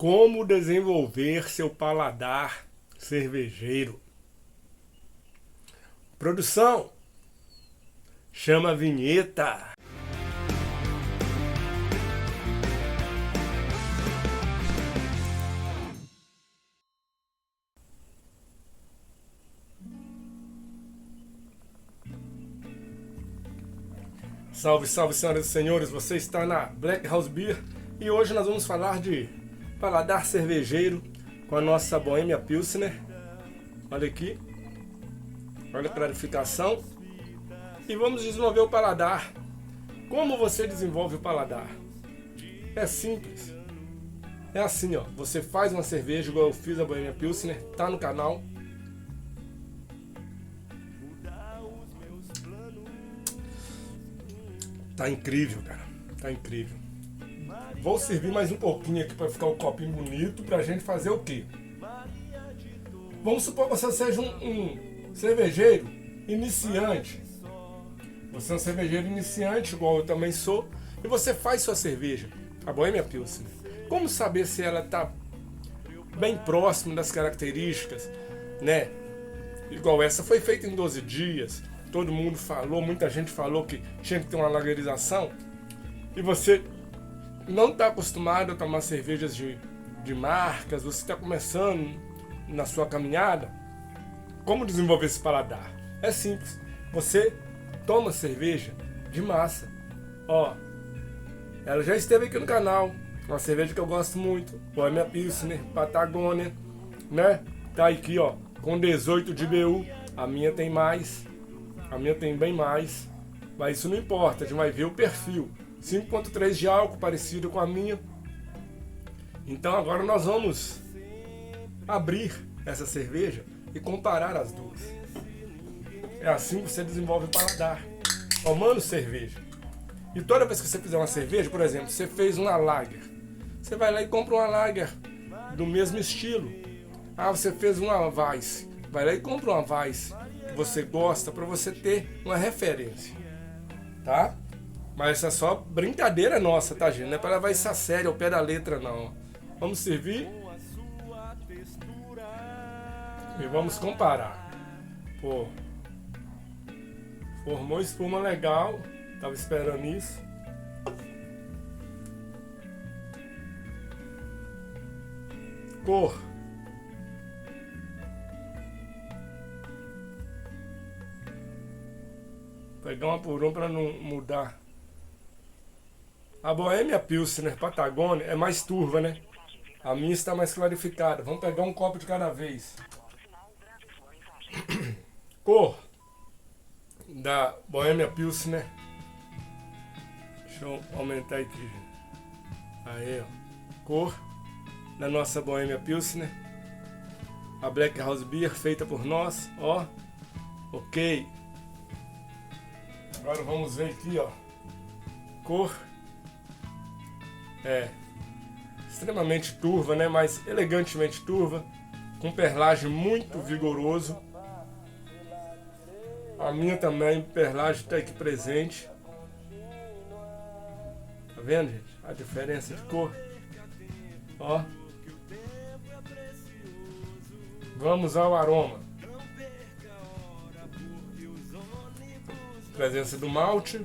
Como desenvolver seu paladar cervejeiro? Produção, chama a vinheta. Salve, salve, senhoras e senhores, você está na Black House Beer e hoje nós vamos falar de paladar cervejeiro com a nossa Bohemia Pilsner. Olha aqui, olha a clarificação. E vamos desenvolver o paladar. Como você desenvolve o paladar? É simples. É assim, ó, você faz uma cerveja igual eu fiz a Bohemia Pilsner, tá no canal. Tá incrível, cara. Tá incrível. Vou servir mais um pouquinho aqui para ficar o copinho bonito pra gente fazer o quê? Vamos supor que você seja um cervejeiro iniciante. Você é um cervejeiro iniciante, igual eu também sou, e você faz sua cerveja, a Bohemia Pilsner. Como saber se ela tá bem próxima das características, né? Igual essa foi feita em 12 dias. Todo mundo falou, muita gente falou que tinha que ter uma lagerização. E você não está acostumado a tomar cervejas de marcas, você está começando na sua caminhada. Como desenvolver esse paladar? É simples. Você toma cerveja de massa. Ó, ela já esteve aqui no canal. Uma cerveja que eu gosto muito. Bohemia Pilsner, Patagônia, né? Tá aqui, ó, com 18 de BU. A minha tem mais. A minha tem bem mais, mas isso não importa, a gente vai ver o perfil. 5.3 de álcool, parecido com a minha. Então agora nós vamos abrir essa cerveja e comparar as duas. É assim que você desenvolve o paladar, tomando cerveja. E toda vez que você fizer uma cerveja, por exemplo, você fez uma lager, você vai lá e compra uma lager do mesmo estilo. Ah, você fez uma Weiss, vai lá e compra uma Weiss que você gosta, para você ter uma referência, tá? Mas essa é só brincadeira nossa, tá, gente? Não é para levar isso a sério ao pé da letra, não. Vamos servir e vamos comparar. Pô, formou espuma legal, tava esperando isso. Cor. Pegar uma por uma para não mudar. A Bohemia Pilsner Patagônia é mais turva, né? A minha está mais clarificada. Vamos pegar um copo de cada vez. Cor da Bohemia Pilsner. Deixa eu aumentar aqui. Aí, ó. Cor da nossa Bohemia Pilsner. A Black House Beer feita por nós, ó. Ok. Agora vamos ver aqui, ó. Cor é extremamente turva, né? Mas elegantemente turva, com perlagem muito vigoroso. A minha também, perlagem está aqui presente. Tá vendo, gente? A diferença de cor. Ó. Vamos ao aroma. Presença do malte,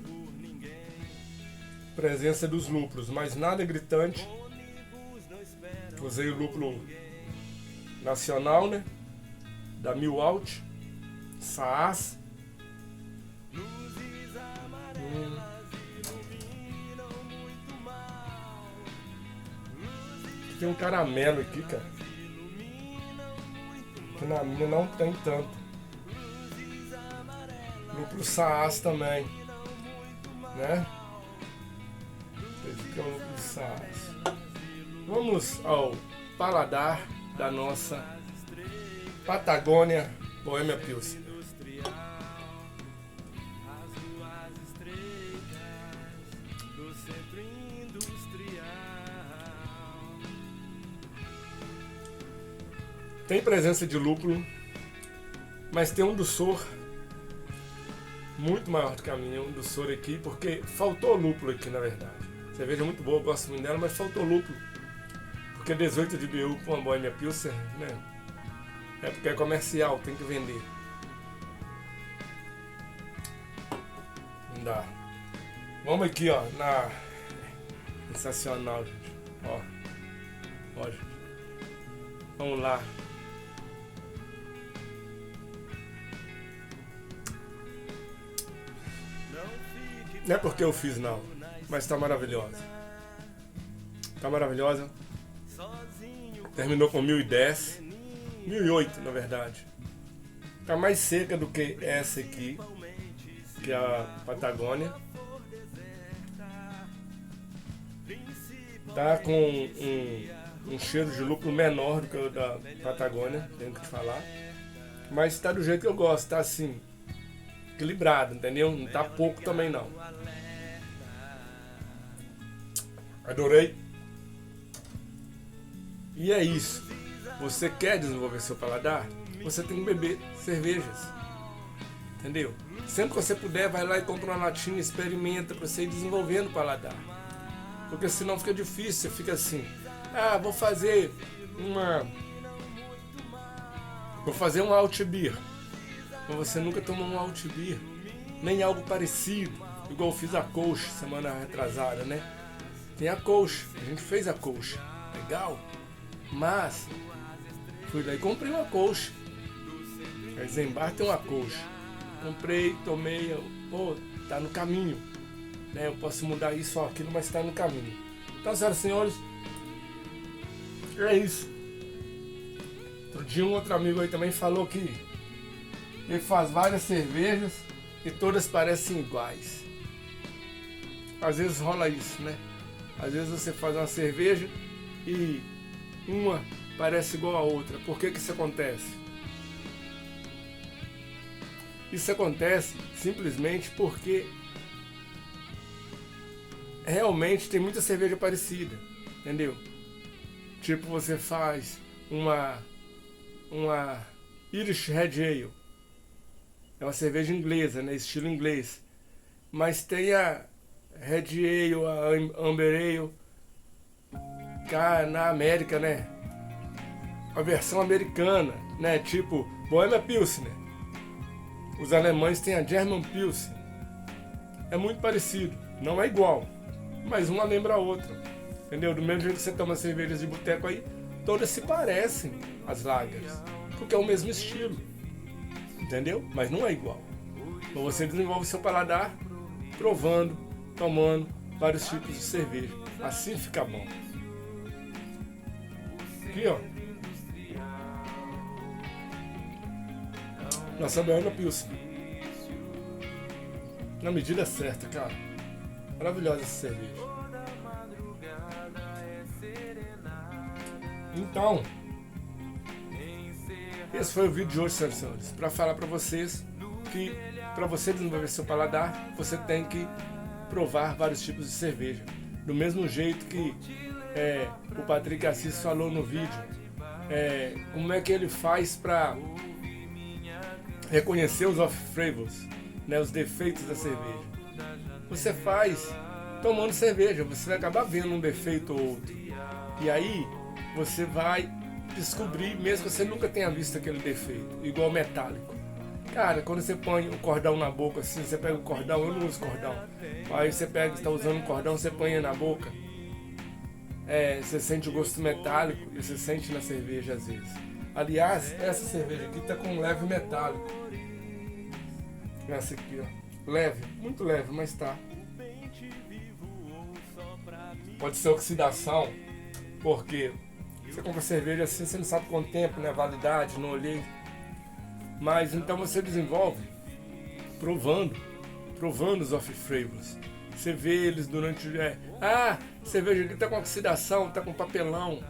presença dos lúpulos, mas nada gritante. Usei o lúpulo nacional, né? Da Mil Alt, Saaz. Tem um caramelo aqui, cara. Que na minha não tem tanto. Lúpulo Saaz também, né? Esse aqui é o lúpulo Saaz. Vamos ao paladar da nossa Patagônia Bohemia Pilsner. Tem presença de lúpulo, mas tem um dulçor muito maior do que a minha, um dulçor aqui, porque faltou lúpulo aqui, na verdade. Cerveja muito boa, eu gosto muito dela, mas faltou lúpulo. porque 18 de BU com uma Bohemia Pilsen, né? É porque é comercial, tem que vender. Não dá. Vamos aqui, ó, na... Sensacional, gente. Ó, gente. Vamos lá. Não é porque eu fiz, não. Mas tá maravilhosa. Tá maravilhosa. Terminou com 1010. 1008, na verdade. Tá mais seca do que essa aqui, que é a Patagônia. Tá com um cheiro de lúpulo menor do que o da Patagônia, tenho que te falar. Mas tá do jeito que eu gosto, tá assim, equilibrado, entendeu? Não tá pouco também não. Adorei. E é isso. Você quer desenvolver seu paladar? Você tem que beber cervejas. Entendeu? Sempre que você puder, vai lá e compra uma latinha, experimenta para você ir desenvolvendo o paladar. Porque senão fica difícil, você fica assim, vou fazer um alt beer. Mas você nunca tomou um alt beer, nem algo parecido, igual eu fiz a Kolsch semana retrasada, né? Tem a Kolsch, a gente fez a Kolsch, legal, mas fui lá e comprei uma Kolsch. A Eisenbahn tem uma Kolsch. Comprei, tomei, tá no caminho. Né? Eu posso mudar isso ou aquilo, mas está no caminho. Então, senhoras e senhores, é isso. Outro dia um outro amigo aí também falou que ele faz várias cervejas e todas parecem iguais. Às vezes rola isso, né? Às vezes você faz uma cerveja e uma parece igual a outra. Por que isso acontece? Isso acontece simplesmente porque realmente tem muita cerveja parecida, entendeu? Tipo, você faz uma Irish Red Ale, é uma cerveja inglesa, né, estilo inglês, mas tem a Red Ale, a Amber Ale, cá na América, né, a versão americana, né, tipo Bohemia Pilsner, os alemães têm a German Pilsen, é muito parecido, não é igual, mas uma lembra a outra, entendeu? Do mesmo jeito que você toma cervejas de boteco aí, todas se parecem as lagers, porque é o mesmo estilo, entendeu? Mas não é igual. Então você desenvolve seu paladar provando, tomando vários tipos de cerveja, assim fica bom. Aqui, ó, nossa Bohemia Pilsen, na medida certa, cara. Maravilhosa essa cerveja. Então, esse foi o vídeo de hoje, senhoras e senhores, para falar para vocês que para você desenvolver seu paladar, você tem que provar vários tipos de cerveja. Do mesmo jeito que o Patrick Assis falou no vídeo, como é que ele faz para reconhecer os off-flavors, né, os defeitos da cerveja. Você faz tomando cerveja, você vai acabar vendo um defeito ou outro. E aí você vai descobrir, mesmo que você nunca tenha visto aquele defeito, igual metálico. Cara, quando você põe o cordão na boca, assim, você pega o cordão, eu não uso cordão. Aí você está usando o cordão, você põe na boca. Você sente o gosto metálico e você sente na cerveja às vezes. Aliás, essa cerveja aqui está com um leve metálico. Essa aqui, ó. Leve, muito leve, mas tá. Pode ser oxidação, porque você compra cerveja assim, você não sabe quanto tempo, né? Validade, não olhei. Mas então você desenvolve provando os off-flavors. Você vê eles durante o dia. Cerveja aqui tá com oxidação, tá com papelão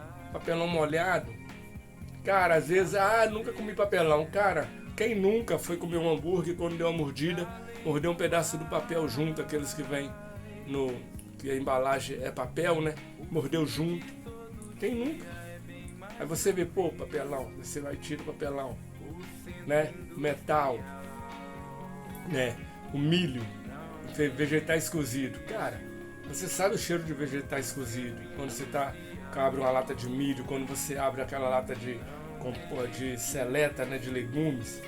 molhado. Cara, às vezes, nunca comi papelão. Cara, quem nunca foi comer um hambúrguer e quando deu uma mordida, mordeu um pedaço do papel junto, aqueles que vem que a embalagem é papel, né? Mordeu junto. Quem nunca? Aí você vê, papelão, você vai e tira o papelão, né? Metal, né? O milho, vegetais cozidos. Cara, você sabe o cheiro de vegetais cozidos quando você tá abre uma lata de milho, quando você abre aquela lata de seleta, né, de legumes,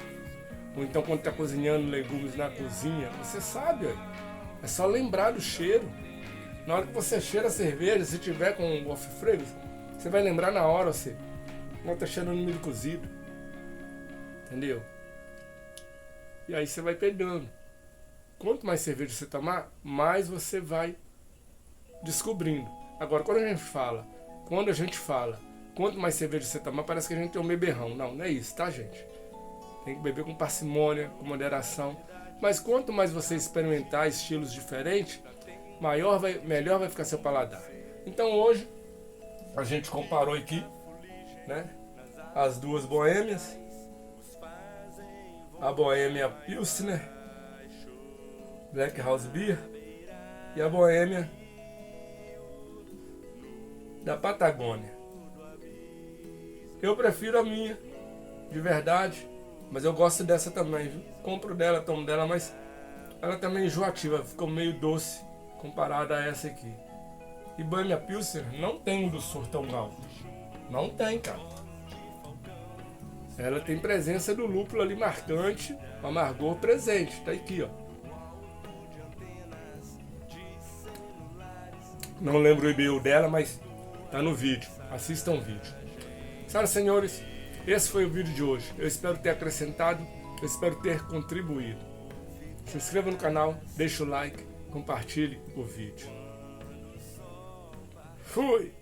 ou então quando está cozinhando legumes na cozinha, você sabe, é só lembrar do cheiro. Na hora que você cheira a cerveja, se tiver com um off fragrance, você vai lembrar na hora, você não está cheirando milho cozido, entendeu? E aí você vai pegando. Quanto mais cerveja você tomar, mais você vai descobrindo. Agora, quando a gente fala, quanto mais cerveja você tomar, parece que a gente tem um beberrão. Não, não é isso, tá, gente? Tem que beber com parcimônia, com moderação. Mas quanto mais você experimentar estilos diferentes, melhor vai ficar seu paladar. Então hoje, a gente comparou aqui, né, as duas boêmias. A Boêmia Pilsner, Black House Beer, e a Boêmia da Patagônia. Eu prefiro a minha, de verdade, mas eu gosto dessa também, viu? Compro dela, tomo dela, mas ela também é enjoativa, ficou meio doce comparada a essa aqui. E Boêmia Pilsner não tem um doçor tão alto. Não tem, cara. Ela tem presença do lúpulo ali marcante, o amargor presente, tá aqui, ó. Não lembro o IBU dela, mas tá no vídeo. Assistam o vídeo. Senhoras e senhores, esse foi o vídeo de hoje. Eu espero ter acrescentado, eu espero ter contribuído. Se inscreva no canal, deixe o like, compartilhe o vídeo. Fui!